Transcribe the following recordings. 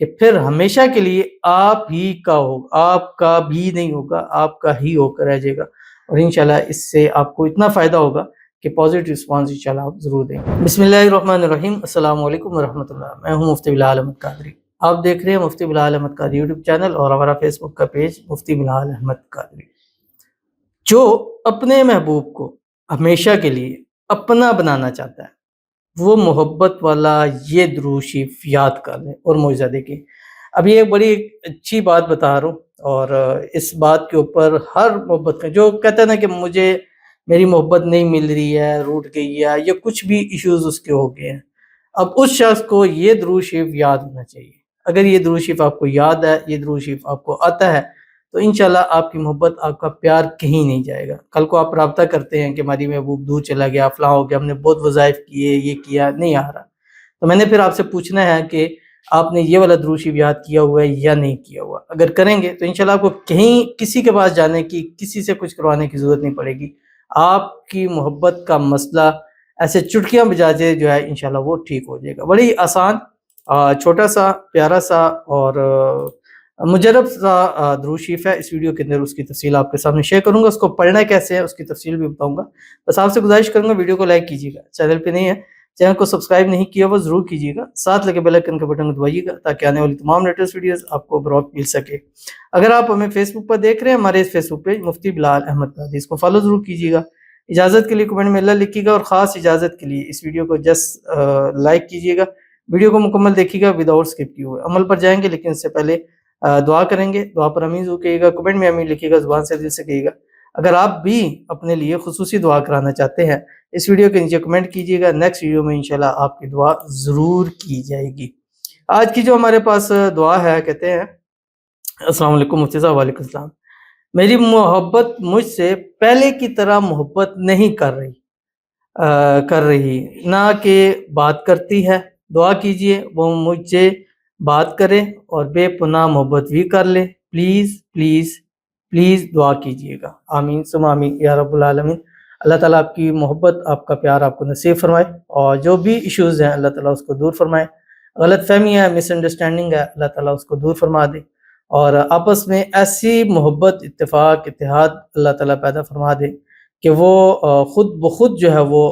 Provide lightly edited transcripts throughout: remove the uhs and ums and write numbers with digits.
کہ پھر ہمیشہ کے لیے آپ ہی کا ہوگا، آپ کا بھی نہیں ہوگا، آپ کا ہی ہو کر رہ جائے گا، اور انشاءاللہ اس سے آپ کو اتنا فائدہ ہوگا کہ پازیٹیو رسپانس انشاءاللہ آپ ضرور دیں گے۔ بسم اللہ الرحمن الرحیم، السلام علیکم ورحمۃ اللہ، میں ہوں مفتی بلال احمد قادری۔ آپ دیکھ رہے ہیں مفتی بلال احمد قادری یوٹیوب چینل اور ہمارا فیس بک کا پیج مفتی بلال احمد قادری۔ جو اپنے محبوب کو ہمیشہ کے لیے اپنا بنانا چاہتا ہے وہ محبت والا یہ درود شریف یاد کر لیں اور معجزہ دیکھیں۔ ابھی ایک بڑی اچھی بات بتا رہا ہوں، اور اس بات کے اوپر ہر محبت کا جو کہتا ہے نا کہ مجھے میری محبت نہیں مل رہی ہے، روٹ گئی ہے، یا کچھ بھی ایشوز اس کے ہو گئے ہیں، اب اس شخص کو یہ درود شریف یاد ہونا چاہیے۔ اگر یہ درود شریف آپ کو یاد ہے، یہ درود شریف آپ کو آتا ہے، تو انشاءاللہ آپ کی محبت، آپ کا پیار کہیں نہیں جائے گا۔ کل کو آپ رابطہ کرتے ہیں کہ ہماری محبوب دور چلا گیا، فلاں ہو گیا، ہم نے بہت وظائف کیے، یہ کیا، نہیں آ رہا، تو میں نے پھر آپ سے پوچھنا ہے کہ آپ نے یہ والا درود شریف یاد کیا ہوا ہے یا نہیں کیا ہوا۔ اگر کریں گے تو انشاءاللہ آپ کو کہیں کسی کے پاس جانے کی، کسی سے کچھ کروانے کی ضرورت نہیں پڑے گی۔ آپ کی محبت کا مسئلہ ایسے چٹکیاں بجاتے جو ہے انشاءاللہ وہ ٹھیک ہو جائے گا۔ بڑی آسان، چھوٹا سا، پیارا سا اور مجرب سا درود شریف ہے۔ اس ویڈیو کے اندر اس کی تفصیل آپ کے سامنے شیئر کروں گا، اس کو پڑھنا کیسے ہے اس کی تفصیل بھی بتاؤں گا۔ بس آپ سے گزارش کروں گا ویڈیو کو لائک کیجیے گا، چینل پہ نہیں ہے چینل کو سبسکرائب نہیں کیا وہ ضرور کیجیے گا، ساتھ لگے بیل آئیکن کے بٹن کو دبائیے گا تاکہ آنے والی تمام لیٹسٹ ویڈیوز آپ کو برابر مل سکے۔ اگر آپ ہمیں فیس بک پر دیکھ رہے ہیں، ہمارے اس فیس بک پیج مفتی بلال احمد قادری، اس کو فالو ضرور کیجیے گا۔ اجازت کے لیے کمنٹ میں اللہ لکھیے گا، اور خاص اجازت کے لیے اس ویڈیو کو جسٹ لائک کیجیے گا، ویڈیو کو مکمل دیکھیے گا وداؤٹ اسکپ کیے ہوئے۔ عمل پر جائیں گے لیکن اس سے پہلے دعا کریں گے، دعا پر امین ضرور کہیے گا، کمنٹ میں امین لکھیے گا، زبان سے دل سے کہیے گا۔ اگر آپ بھی اپنے لیے خصوصی دعا کرانا چاہتے ہیں، اس ویڈیو کے نیچے کمنٹ کیجیے گا، نیکسٹ ویڈیو میں انشاءاللہ آپ کی دعا ضرور کی جائے گی۔ آج کی جو ہمارے پاس دعا ہے، کہتے ہیں السلام علیکم مفتی صاحب۔ وعلیکم السلام۔ میری محبت مجھ سے پہلے کی طرح محبت نہیں کر رہی نہ کہ بات کرتی ہے، دعا کیجئے وہ مجھ سے بات کرے اور بے پناہ محبت بھی کر لے، پلیز پلیز پلیز دعا کیجئے گا، آمین ثم آمین یا رب العالمین۔ اللہ تعالیٰ آپ کی محبت، آپ کا پیار آپ کو نصیب فرمائے، اور جو بھی ایشوز ہیں اللہ تعالیٰ اس کو دور فرمائے، غلط فہمی ہے، مس انڈرسٹینڈنگ ہے، اللہ تعالیٰ اس کو دور فرما دے، اور آپس میں ایسی محبت، اتفاق، اتحاد اللہ تعالیٰ پیدا فرما دے کہ وہ خود بخود جو ہے وہ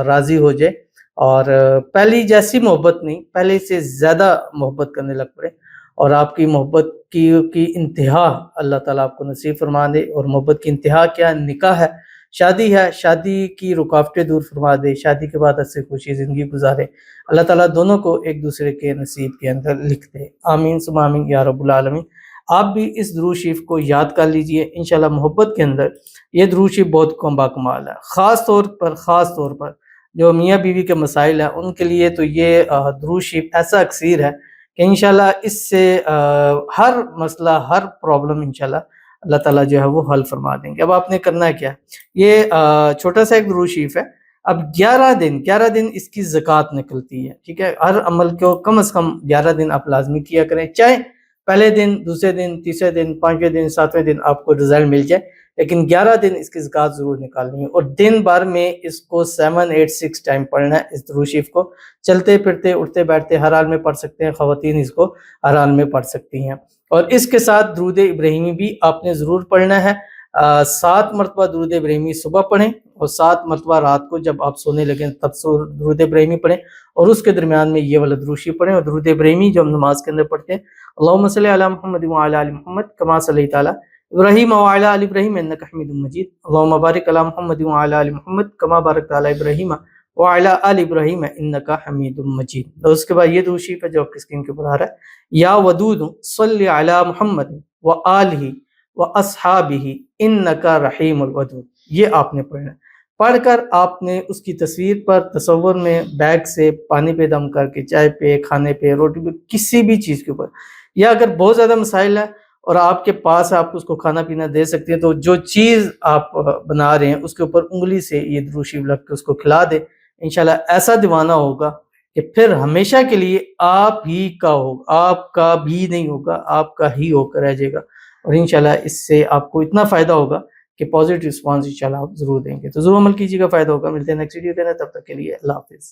راضی ہو جائے، اور پہلی جیسی محبت نہیں، پہلے سے زیادہ محبت کرنے لگ پڑے، اور آپ کی محبت کی انتہا اللہ تعالیٰ آپ کو نصیب فرما دے۔ اور محبت کی انتہا کیا؟ نکاح ہے، شادی ہے، شادی کی رکاوٹیں دور فرما دے، شادی کے بعد ہنسی خوشی زندگی گزارے، اللہ تعالیٰ دونوں کو ایک دوسرے کے نصیب کے اندر لکھ دے، آمین ثم آمین یا رب العالمین۔ آپ بھی اس درود شریف کو یاد کر لیجئے، انشاءاللہ محبت کے اندر یہ درود شریف بہت باکمال ہے۔ خاص طور پر جو میاں بیوی کے مسائل ہیں ان کے لیے تو یہ درود شریف ایسا اکسیر ہے کہ انشاءاللہ اس سے ہر مسئلہ، ہر پرابلم انشاءاللہ اللہ تعالیٰ جو ہے وہ حل فرما دیں گے۔ اب آپ نے کرنا ہے کیا؟ یہ چھوٹا سا ایک درود شریف ہے۔ اب 11 دن اس کی زکوٰۃ نکلتی ہے، ٹھیک ہے؟ ہر عمل کو کم از کم 11 دن آپ لازمی کیا کریں، چاہے پہلے دن، دوسرے دن، تیسرے دن، 5ویں دن، 7ویں دن آپ کو رزلٹ مل جائے، لیکن 11 دن اس کی زکوٰۃ ضرور نکالنی ہے، اور دن بھر میں اس کو 7 8 6 ٹائم پڑھنا ہے اس درود شریف کو۔ چلتے پھرتے، اٹھتے بیٹھتے ہر حال میں پڑھ سکتے ہیں، خواتین اس کو ہر حال میں پڑھ سکتی ہیں۔ اور اس کے ساتھ درود ابراہیمی بھی آپ نے ضرور پڑھنا ہے۔ 7 مرتبہ درود ابراہیمی صبح پڑھیں، اور 7 مرتبہ رات کو جب آپ سونے لگیں تب درود ابراہیمی پڑھیں، اور اس کے درمیان میں یہ والا درود شریف پڑھیں۔ اور درود ابراہیمی جو ہم نماز کے اندر پڑھتے ہیں، اللہم صلی علی محمد وعلی آل محمد کما صلیت علی ابراہیم وعلی آل ابراہیم انک حمید مجید، اللہم بارک علی محمد وعلی آل محمد کما بارکت علی ابراہیم وعلی آل ابراہیم انک حمید مجید۔ اور اس کے بعد یہ درود شریف ہے جو آپ کی اسکرین کے اوپر آ رہا ہے، یا ودود صلی علی محمد وآلہ واصحابہ انک رحیم الودود، یہ آپ نے پڑھنا ہے۔ پڑھ کر آپ نے اس کی تصویر پر تصور میں بیگ سے پانی پہ دم کر کے، چائے پہ، کھانے پہ، روٹی پہ، کسی بھی چیز کے اوپر، یا اگر بہت زیادہ مسائل ہے اور آپ کے پاس آپ اس کو کھانا پینا دے سکتے ہیں، تو جو چیز آپ بنا رہے ہیں اس کے اوپر انگلی سے یہ درود شریف لگ کے اس کو کھلا دے، انشاءاللہ ایسا دیوانہ ہوگا کہ پھر ہمیشہ کے لیے آپ ہی کا ہوگا، آپ کا بھی نہیں ہوگا، آپ کا ہی ہو کر رہ جائے گا، اور انشاءاللہ اس سے آپ کو اتنا فائدہ ہوگا کہ پازیٹیو رسپانس انشاءاللہ آپ ضرور دیں گے۔ تو ضرور عمل کیجیے گا، فائدہ ہوگا۔ ملتے ہیں نیکسٹ ویڈیو کے اندر، تب تک کے لیے اللہ حافظ۔